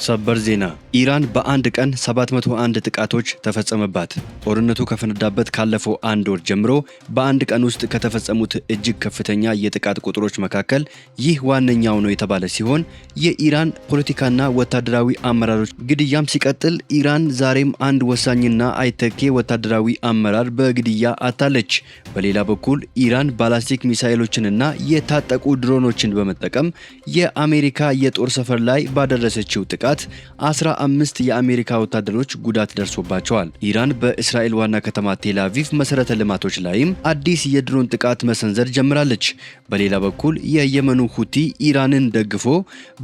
ሰበር ዜና ኢራን በአንድ ቀን 701 ጥቃቶች ተፈጸመባት። ጦርነቱ ከፈነዳበት ካለፈው አንድ ወር ጀምሮ በአንድ ቀን ውስጥ ከተፈጸሙት እጅግ ከፍተኛ የጥቃት ቁጥሮች መካከል ይህ ዋነኛው ነው የተባለ ሲሆን የኢራን ፖለቲካና ወታደራዊ አመራሮች ግድያም ሲቀጥል ኢራን ዛሬም አንድ ወሳኝና አይተኬ ወታደራዊ አመራር በግድያ አታለች። በሌላ በኩል ኢራን ባላስቲክ ሚሳኤሎችንና የታጠቁ ድሮኖችን በመጠቀም የአሜሪካ የጦር ሰፈር ላይ ባደረሰችው ጥቃት 15 የአሜሪካ ወታደሮች ጉዳት ደርሶባቸዋል። ኢራን በእስራኤል ዋና ከተማ ቴል አቪቭ መሰረተ ልማቶች ላይም አዲስ የድሮን ጥቃት መሰንዘር ጀምራለች። በሌላ በኩል የየመኑ ሁቲ ኢራንን ደግፎ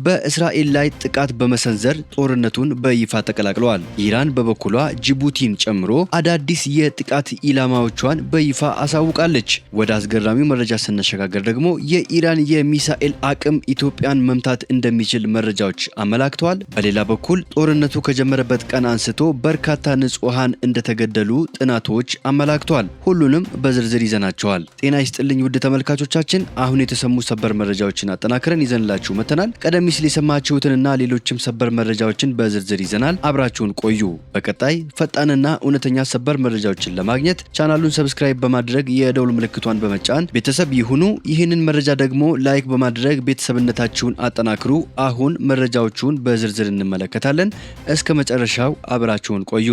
በእስራኤል ላይ ጥቃት በመሰንዘር ጦርነቱን በይፋ ተቀላቅለዋል። ኢራን በበኩሏ ጅቡቲን ጨምሮ አዳዲስ የጥቃት ኢላማዎቿን በይፋ አሳውቃለች። ወደ አስገራሚው መረጃ ስንሸጋገር ደግሞ የኢራን የሚሳኤል አቅም ኢትዮጵያን መምታት እንደሚችል መረጃዎች አመላክተዋል። በሌላ በኩል ጦርነቱ ከጀመረበት ቀን አንስቶ በርካታ ንጹሃን እንደተገደሉ ጥናቶች አመላክተዋል። ሁሉንም በዝርዝር ይዘናቸዋል። ጤና ይስጥልኝ ውድ ተመልካቾቻችን፣ አሁን የተሰሙ ሰበር መረጃዎችን አጠናክረን ይዘንላችሁ መተናል። ቀደም ሲል የሰማችሁትንና ሌሎችም ሰበር መረጃዎችን በዝርዝር ይዘናል። አብራችሁን ቆዩ። በቀጣይ ፈጣንና እውነተኛ ሰበር መረጃዎችን ለማግኘት ቻናሉን ሰብስክራይብ በማድረግ የደውል ምልክቷን በመጫን ቤተሰብ ይሁኑ። ይህንን መረጃ ደግሞ ላይክ በማድረግ ቤተሰብነታችሁን አጠናክሩ። አሁን መረጃዎቹን በዝርዝር እንመለከታለን። እስከ መጨረሻው አብራችሁን ቆዩ።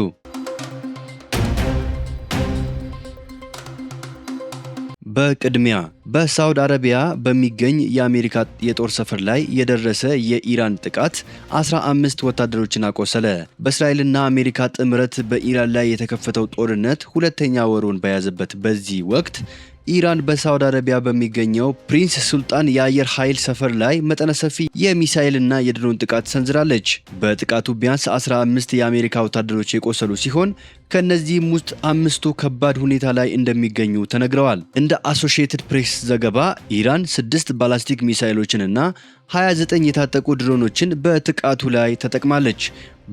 በቅድሚያ በሳውዲ አረቢያ በሚገኝ የአሜሪካ የጦር ሰፈር ላይ የደረሰ የኢራን ጥቃት 15 ወታደሮችን አቆሰለ። በእስራኤልና አሜሪካ ጥምረት በኢራን ላይ የተከፈተው ጦርነት ሁለተኛ ወሩን በያዘበት በዚህ ወቅት ኢራን በሳውዲ አረቢያ በሚገኘው ፕሪንስ ሱልጣን የአየር ኃይል ሰፈር ላይ መጠነ ሰፊ የሚሳኤልና የድሮን ጥቃት ሰንዝራለች። በጥቃቱ ቢያንስ 15 የአሜሪካ ወታደሮች የቆሰሉ ሲሆን ከነዚህም ውስጥ 5ቱ ከባድ ሁኔታ ላይ እንደሚገኙ ተነግረዋል። እንደ አሶሺየትድ ፕሬስ ዘገባ ኢራን 6 ባላስቲክ ሚሳኤሎችንና 29 የታጠቁ ድሮኖችን በጥቃቱ ላይ ተጠቅማለች።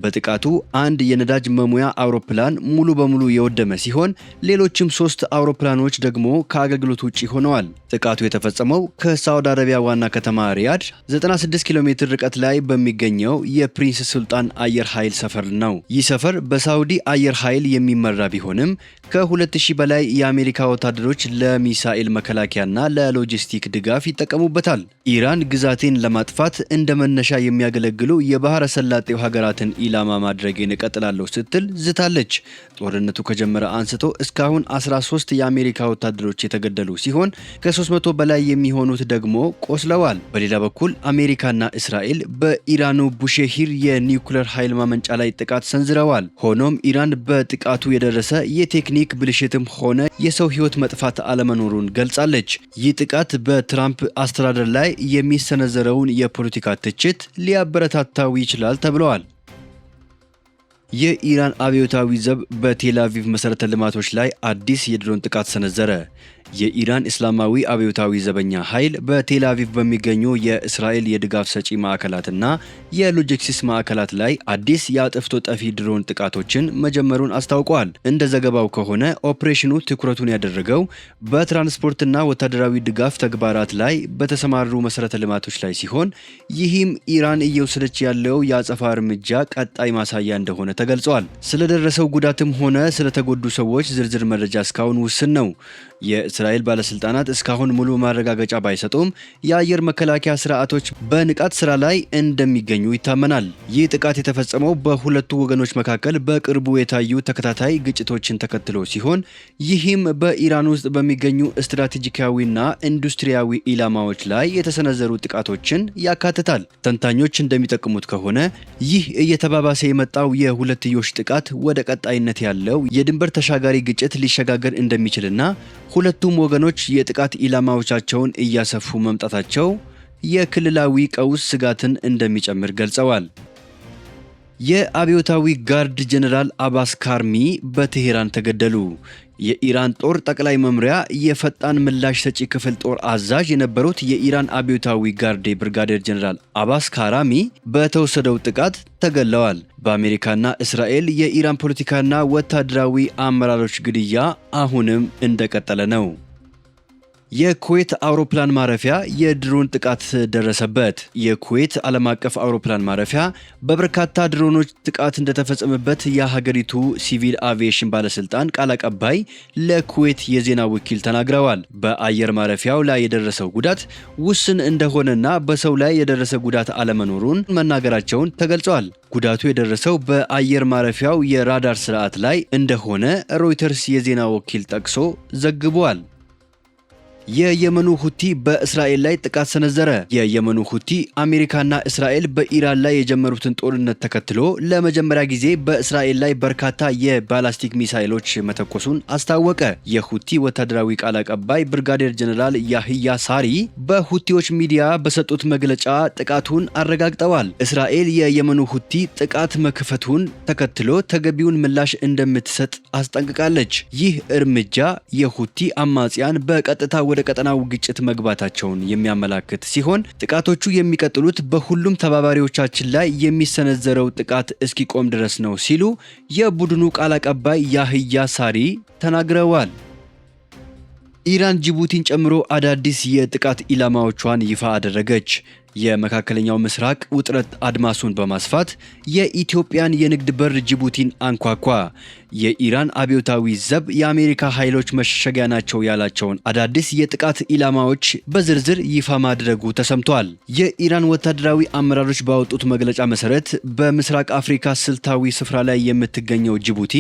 በጥቃቱ አንድ የነዳጅ መሙያ አውሮፕላን ሙሉ በሙሉ የወደመ ሲሆን ሌሎችም 3 አውሮፕላኖች ደግሞ ከአገልግሎት ውጪ ሆነዋል። ጥቃቱ የተፈጸመው ከሳውዲ አረቢያ ዋና ከተማ ሪያድ 96 ኪሎ ሜትር ርቀት ላይ በሚገኘው የፕሪንስ ሱልጣን አየር ኃይል ሰፈር ነው። ይህ ሰፈር በሳውዲ አየር ኃይል የሚመራ ቢሆንም ከ2000 በላይ የአሜሪካ ወታደሮች ለሚሳኤል መከላከያና ለሎጂስቲክ ድጋፍ ይጠቀሙበታል። ኢራን ግዛቴን ለማጥፋት እንደ መነሻ የሚያገለግሉ የባህረ ሰላጤው ሀገራትን ኢላማ ማድረግን እቀጥላለሁ ስትል ዝታለች። ጦርነቱ ከጀመረ አንስቶ እስካሁን 13 የአሜሪካ ወታደሮች የተገደሉ ሲሆን ከ300 በላይ የሚሆኑት ደግሞ ቆስለዋል። በሌላ በኩል አሜሪካና እስራኤል በኢራኑ ቡሼሂር የኒውክሌር ኃይል ማመንጫ ላይ ጥቃት ሰንዝረዋል። ሆኖም ኢራን በጥቃቱ የደረሰ የቴክኒክ ብልሽትም ሆነ የሰው ሕይወት መጥፋት አለመኖሩን ገልጻለች። ይህ ጥቃት በትራምፕ አስተዳደር ላይ የሚሰነዘረውን የፖለቲካ ትችት ሊያበረታታው ይችላል ተብለዋል። የኢራን አብዮታዊ ዘብ በቴል አቪቭ መሰረተ ልማቶች ላይ አዲስ የድሮን ጥቃት ሰነዘረ። የኢራን እስላማዊ አብዮታዊ ዘበኛ ኃይል በቴል አቪቭ በሚገኙ የእስራኤል የድጋፍ ሰጪ ማዕከላትና የሎጂስቲክስ ማዕከላት ላይ አዲስ የአጥፍቶ ጠፊ ድሮን ጥቃቶችን መጀመሩን አስታውቋል። እንደ ዘገባው ከሆነ ኦፕሬሽኑ ትኩረቱን ያደረገው በትራንስፖርትና ወታደራዊ ድጋፍ ተግባራት ላይ በተሰማሩ መሰረተ ልማቶች ላይ ሲሆን ይህም ኢራን እየወሰደች ያለው የአጸፋ እርምጃ ቀጣይ ማሳያ እንደሆነ ተገልጿል። ስለደረሰው ጉዳትም ሆነ ስለተጎዱ ሰዎች ዝርዝር መረጃ እስካሁን ውስን ነው። የእስራኤል ባለስልጣናት እስካሁን ሙሉ ማረጋገጫ ባይሰጡም የአየር መከላከያ ስርዓቶች በንቃት ስራ ላይ እንደሚገኙ ይታመናል። ይህ ጥቃት የተፈጸመው በሁለቱ ወገኖች መካከል በቅርቡ የታዩ ተከታታይ ግጭቶችን ተከትሎ ሲሆን ይህም በኢራን ውስጥ በሚገኙ ስትራቴጂካዊና ኢንዱስትሪያዊ ኢላማዎች ላይ የተሰነዘሩ ጥቃቶችን ያካትታል። ተንታኞች እንደሚጠቁሙት ከሆነ ይህ እየተባባሰ የመጣው የሁለትዮሽ ጥቃት ወደ ቀጣይነት ያለው የድንበር ተሻጋሪ ግጭት ሊሸጋገር እንደሚችልና ሁለቱም ወገኖች የጥቃት ኢላማዎቻቸውን እያሰፉ መምጣታቸው የክልላዊ ቀውስ ስጋትን እንደሚጨምር ገልጸዋል። የአብዮታዊ ጋርድ ጀነራል አባስ ካርሚ በቴሄራን ተገደሉ። የኢራን ጦር ጠቅላይ መምሪያ የፈጣን ምላሽ ሰጪ ክፍል ጦር አዛዥ የነበሩት የኢራን አብዮታዊ ጋርድ ብርጋዴር ጀነራል አባስ ካራሚ በተወሰደው ጥቃት ተገለዋል። በአሜሪካና እስራኤል የኢራን ፖለቲካና ወታደራዊ አመራሮች ግድያ አሁንም እንደቀጠለ ነው። የኩዌት አውሮፕላን ማረፊያ የድሮን ጥቃት ደረሰበት። የኩዌት ዓለም አቀፍ አውሮፕላን ማረፊያ በበርካታ ድሮኖች ጥቃት እንደተፈጸመበት የሀገሪቱ ሲቪል አቪዬሽን ባለስልጣን ቃል አቀባይ ለኩዌት የዜና ወኪል ተናግረዋል። በአየር ማረፊያው ላይ የደረሰው ጉዳት ውስን እንደሆነና በሰው ላይ የደረሰ ጉዳት አለመኖሩን መናገራቸውን ተገልጿል። ጉዳቱ የደረሰው በአየር ማረፊያው የራዳር ስርዓት ላይ እንደሆነ ሮይተርስ የዜና ወኪል ጠቅሶ ዘግቧል። የየመኑ ሁቲ በእስራኤል ላይ ጥቃት ሰነዘረ። የየመኑ ሁቲ አሜሪካና እስራኤል በኢራን ላይ የጀመሩትን ጦርነት ተከትሎ ለመጀመሪያ ጊዜ በእስራኤል ላይ በርካታ የባላስቲክ ሚሳይሎች መተኮሱን አስታወቀ። የሁቲ ወታደራዊ ቃል አቀባይ ብርጋዴር ጀነራል ያህያ ሳሪ በሁቲዎች ሚዲያ በሰጡት መግለጫ ጥቃቱን አረጋግጠዋል። እስራኤል የየመኑ ሁቲ ጥቃት መክፈቱን ተከትሎ ተገቢውን ምላሽ እንደምትሰጥ አስጠንቅቃለች። ይህ እርምጃ የሁቲ አማጽያን በቀጥታ ወደ ቀጠናው ግጭት መግባታቸውን የሚያመላክት ሲሆን ጥቃቶቹ የሚቀጥሉት በሁሉም ተባባሪዎቻችን ላይ የሚሰነዘረው ጥቃት እስኪቆም ድረስ ነው ሲሉ የቡድኑ ቃል አቀባይ ያህያ ሳሪ ተናግረዋል። ኢራን ጅቡቲን ጨምሮ አዳዲስ የጥቃት ኢላማዎቿን ይፋ አደረገች። የመካከለኛው ምስራቅ ውጥረት አድማሱን በማስፋት የኢትዮጵያን የንግድ በር ጅቡቲን አንኳኳ። የኢራን አብዮታዊ ዘብ የአሜሪካ ኃይሎች መሸሸጊያ ናቸው ያላቸውን አዳዲስ የጥቃት ኢላማዎች በዝርዝር ይፋ ማድረጉ ተሰምቷል። የኢራን ወታደራዊ አመራሮች ባወጡት መግለጫ መሰረት በምስራቅ አፍሪካ ስልታዊ ስፍራ ላይ የምትገኘው ጅቡቲ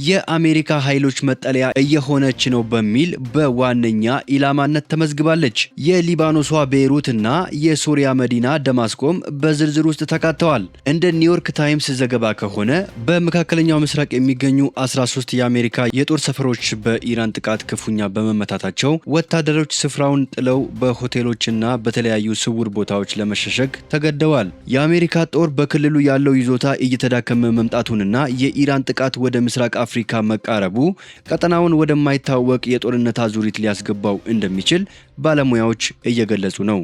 የአሜሪካ ኃይሎች መጠለያ እየሆነች ነው በሚል በዋነኛ ኢላማነት ተመዝግባለች። የሊባኖሷ ቤይሩት እና የሶሪያ መዲና ደማስቆም በዝርዝር ውስጥ ተካተዋል። እንደ ኒውዮርክ ታይምስ ዘገባ ከሆነ በመካከለኛው ምስራቅ የሚገኙ 13 የአሜሪካ የጦር ሰፈሮች በኢራን ጥቃት ክፉኛ በመመታታቸው ወታደሮች ስፍራውን ጥለው በሆቴሎችና በተለያዩ ስውር ቦታዎች ለመሸሸግ ተገደዋል። የአሜሪካ ጦር በክልሉ ያለው ይዞታ እየተዳከመ መምጣቱንና የኢራን ጥቃት ወደ ምስራቅ አፍሪካ መቃረቡ ቀጠናውን ወደማይታወቅ የጦርነት አዙሪት ሊያስገባው እንደሚችል ባለሙያዎች እየገለጹ ነው።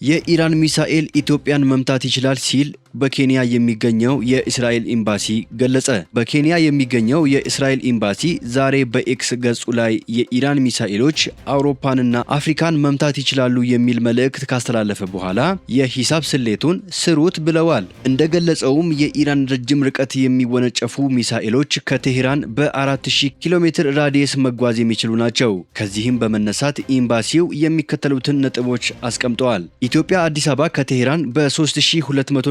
የኢራን ሚሳኤል ኢትዮጵያን መምታት ይችላል ሲል በኬንያ የሚገኘው የእስራኤል ኤምባሲ ገለጸ። በኬንያ የሚገኘው የእስራኤል ኤምባሲ ዛሬ በኤክስ ገጹ ላይ የኢራን ሚሳኤሎች አውሮፓንና አፍሪካን መምታት ይችላሉ የሚል መልእክት ካስተላለፈ በኋላ የሂሳብ ስሌቱን ስሩት ብለዋል። እንደገለጸውም የኢራን ረጅም ርቀት የሚወነጨፉ ሚሳኤሎች ከቴሄራን በ4000 ኪሎ ሜትር ራዲየስ መጓዝ የሚችሉ ናቸው። ከዚህም በመነሳት ኤምባሲው የሚከተሉትን ነጥቦች አስቀምጠዋል። ኢትዮጵያ አዲስ አበባ ከቴሄራን በ3200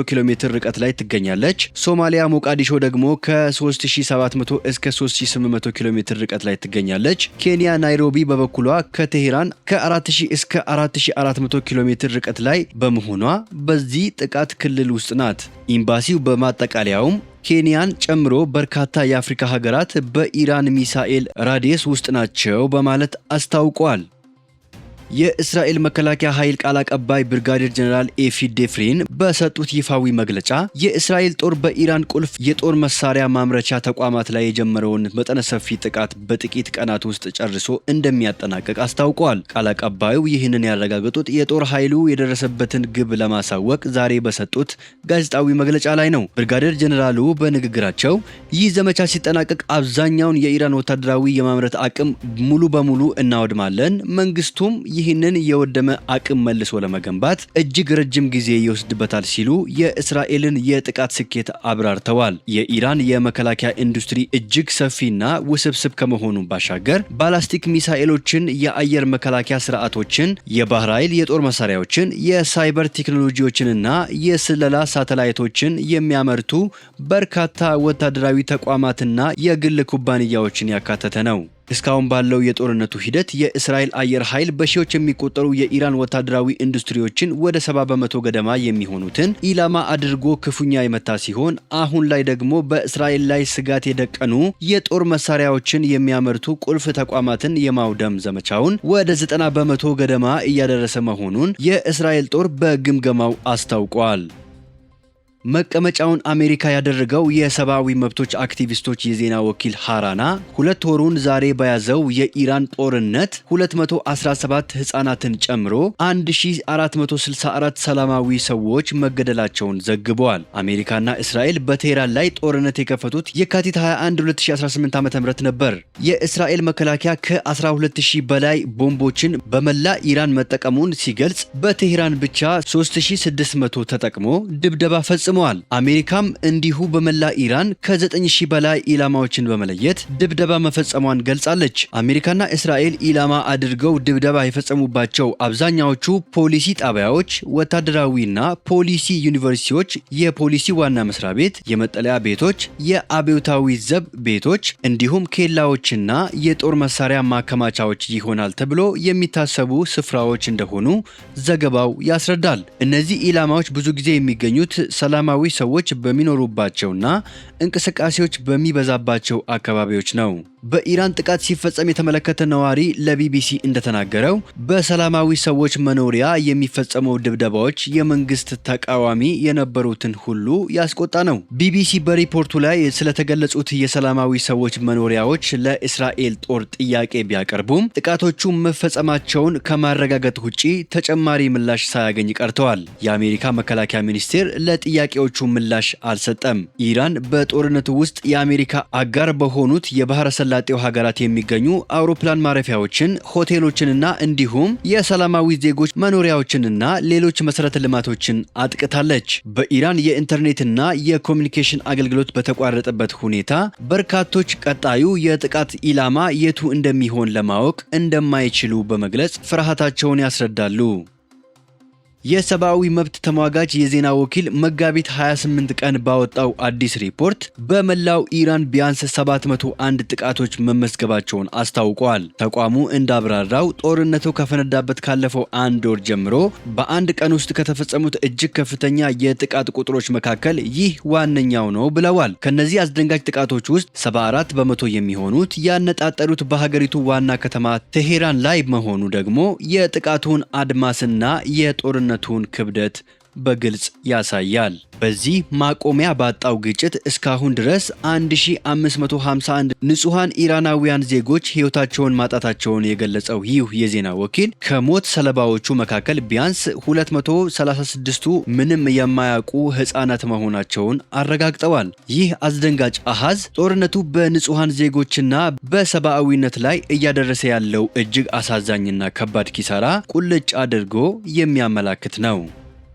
ኪሎ ሜትር ርቀት ላይ ትገኛለች። ሶማሊያ ሞቃዲሾ ደግሞ ከ3700 እስከ 3800 ኪሎ ሜትር ርቀት ላይ ትገኛለች። ኬንያ ናይሮቢ በበኩሏ ከቴሄራን ከ4000 እስከ 4400 ኪሎ ሜትር ርቀት ላይ በመሆኗ በዚህ ጥቃት ክልል ውስጥ ናት። ኤምባሲው በማጠቃለያውም ኬንያን ጨምሮ በርካታ የአፍሪካ ሀገራት በኢራን ሚሳኤል ራዲየስ ውስጥ ናቸው በማለት አስታውቋል። የእስራኤል መከላከያ ኃይል ቃል አቀባይ ብርጋዴር ጀነራል ኤፊ ዴፍሪን በሰጡት ይፋዊ መግለጫ የእስራኤል ጦር በኢራን ቁልፍ የጦር መሳሪያ ማምረቻ ተቋማት ላይ የጀመረውን መጠነ ሰፊ ጥቃት በጥቂት ቀናት ውስጥ ጨርሶ እንደሚያጠናቅቅ አስታውቀዋል። ቃል አቀባዩ ይህንን ያረጋገጡት የጦር ኃይሉ የደረሰበትን ግብ ለማሳወቅ ዛሬ በሰጡት ጋዜጣዊ መግለጫ ላይ ነው። ብርጋዴር ጀነራሉ በንግግራቸው ይህ ዘመቻ ሲጠናቀቅ አብዛኛውን የኢራን ወታደራዊ የማምረት አቅም ሙሉ በሙሉ እናወድማለን፣ መንግስቱም ይህንን የወደመ አቅም መልሶ ለመገንባት እጅግ ረጅም ጊዜ ይወስድበታል ሲሉ የእስራኤልን የጥቃት ስኬት አብራርተዋል። የኢራን የመከላከያ ኢንዱስትሪ እጅግ ሰፊና ውስብስብ ከመሆኑ ባሻገር ባላስቲክ ሚሳኤሎችን፣ የአየር መከላከያ ስርዓቶችን፣ የባህር ኃይል የጦር መሳሪያዎችን፣ የሳይበር ቴክኖሎጂዎችንና የስለላ ሳተላይቶችን የሚያመርቱ በርካታ ወታደራዊ ተቋማትና የግል ኩባንያዎችን ያካተተ ነው። እስካሁን ባለው የጦርነቱ ሂደት የእስራኤል አየር ኃይል በሺዎች የሚቆጠሩ የኢራን ወታደራዊ ኢንዱስትሪዎችን ወደ 70 በመቶ ገደማ የሚሆኑትን ኢላማ አድርጎ ክፉኛ የመታ ሲሆን አሁን ላይ ደግሞ በእስራኤል ላይ ስጋት የደቀኑ የጦር መሳሪያዎችን የሚያመርቱ ቁልፍ ተቋማትን የማውደም ዘመቻውን ወደ 90 በመቶ ገደማ እያደረሰ መሆኑን የእስራኤል ጦር በግምገማው አስታውቋል። መቀመጫውን አሜሪካ ያደረገው የሰብአዊ መብቶች አክቲቪስቶች የዜና ወኪል ሃራና 2 ወሩን ዛሬ በያዘው የኢራን ጦርነት 217 ህጻናትን ጨምሮ 1464 ሰላማዊ ሰዎች መገደላቸውን ዘግበዋል። አሜሪካና እስራኤል በቴህራን ላይ ጦርነት የከፈቱት የካቲት 21 2018 ዓ.ም ነበር። የእስራኤል መከላከያ ከ12000 በላይ ቦምቦችን በመላ ኢራን መጠቀሙን ሲገልጽ በቴህራን ብቻ 3600 ተጠቅሞ ድብደባ ፈጽመዋል። አሜሪካም እንዲሁ በመላ ኢራን ከ9000 በላይ ኢላማዎችን በመለየት ድብደባ መፈጸሟን ገልጻለች። አሜሪካና እስራኤል ኢላማ አድርገው ድብደባ የፈጸሙባቸው አብዛኛዎቹ ፖሊሲ ጣቢያዎች፣ ወታደራዊና ፖሊሲ ዩኒቨርሲቲዎች፣ የፖሊሲ ዋና መስሪያ ቤት፣ የመጠለያ ቤቶች፣ የአብዮታዊ ዘብ ቤቶች እንዲሁም ኬላዎችና የጦር መሳሪያ ማከማቻዎች ይሆናል ተብሎ የሚታሰቡ ስፍራዎች እንደሆኑ ዘገባው ያስረዳል። እነዚህ ኢላማዎች ብዙ ጊዜ የሚገኙት ሰላማዊ ሰዎች በሚኖሩባቸውና እንቅስቃሴዎች በሚበዛባቸው አካባቢዎች ነው። በኢራን ጥቃት ሲፈጸም የተመለከተ ነዋሪ ለቢቢሲ እንደተናገረው በሰላማዊ ሰዎች መኖሪያ የሚፈጸመው ድብደባዎች የመንግስት ተቃዋሚ የነበሩትን ሁሉ ያስቆጣ ነው። ቢቢሲ በሪፖርቱ ላይ ስለተገለጹት የሰላማዊ ሰዎች መኖሪያዎች ለእስራኤል ጦር ጥያቄ ቢያቀርቡም ጥቃቶቹ መፈጸማቸውን ከማረጋገጥ ውጪ ተጨማሪ ምላሽ ሳያገኝ ቀርተዋል። የአሜሪካ መከላከያ ሚኒስቴር ለጥያቄዎቹ ምላሽ አልሰጠም። ኢራን በጦርነቱ ውስጥ የአሜሪካ አጋር በሆኑት የባህረ ሰላጤው ሀገራት የሚገኙ አውሮፕላን ማረፊያዎችን፣ ሆቴሎችንና እንዲሁም የሰላማዊ ዜጎች መኖሪያዎችንና ሌሎች መሰረተ ልማቶችን አጥቅታለች። በኢራን የኢንተርኔትና የኮሚኒኬሽን አገልግሎት በተቋረጠበት ሁኔታ በርካቶች ቀጣዩ የጥቃት ኢላማ የቱ እንደሚሆን ለማወቅ እንደማይችሉ በመግለጽ ፍርሃታቸውን ያስረዳሉ። የሰብአዊ መብት ተሟጋች የዜና ወኪል መጋቢት 28 ቀን ባወጣው አዲስ ሪፖርት በመላው ኢራን ቢያንስ 701 ጥቃቶች መመዝገባቸውን አስታውቋል። ተቋሙ እንዳብራራው ጦርነቱ ከፈነዳበት ካለፈው 1 ወር ጀምሮ በአንድ ቀን ውስጥ ከተፈጸሙት እጅግ ከፍተኛ የጥቃት ቁጥሮች መካከል ይህ ዋነኛው ነው ብለዋል። ከነዚህ አስደንጋጭ ጥቃቶች ውስጥ 74 በመቶ የሚሆኑት ያነጣጠሩት በሀገሪቱ ዋና ከተማ ቴሄራን ላይ መሆኑ ደግሞ የጥቃቱን አድማስና የጦርነቱን ክብደት በግልጽ ያሳያል። በዚህ ማቆሚያ ባጣው ግጭት እስካሁን ድረስ 1551 ንጹሃን ኢራናውያን ዜጎች ሕይወታቸውን ማጣታቸውን የገለጸው ይህ የዜና ወኪል ከሞት ሰለባዎቹ መካከል ቢያንስ 236ቱ ምንም የማያውቁ ሕፃናት መሆናቸውን አረጋግጠዋል። ይህ አስደንጋጭ አሃዝ ጦርነቱ በንጹሃን ዜጎችና በሰብአዊነት ላይ እያደረሰ ያለው እጅግ አሳዛኝና ከባድ ኪሳራ ቁልጭ አድርጎ የሚያመላክት ነው።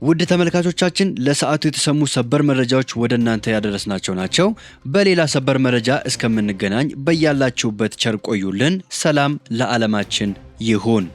ውድ ተመልካቾቻችን ለሰዓቱ የተሰሙ ሰበር መረጃዎች ወደ እናንተ ያደረስናቸው ናቸው። በሌላ ሰበር መረጃ እስከምንገናኝ በያላችሁበት ቸር ቆዩልን። ሰላም ለዓለማችን ይሁን።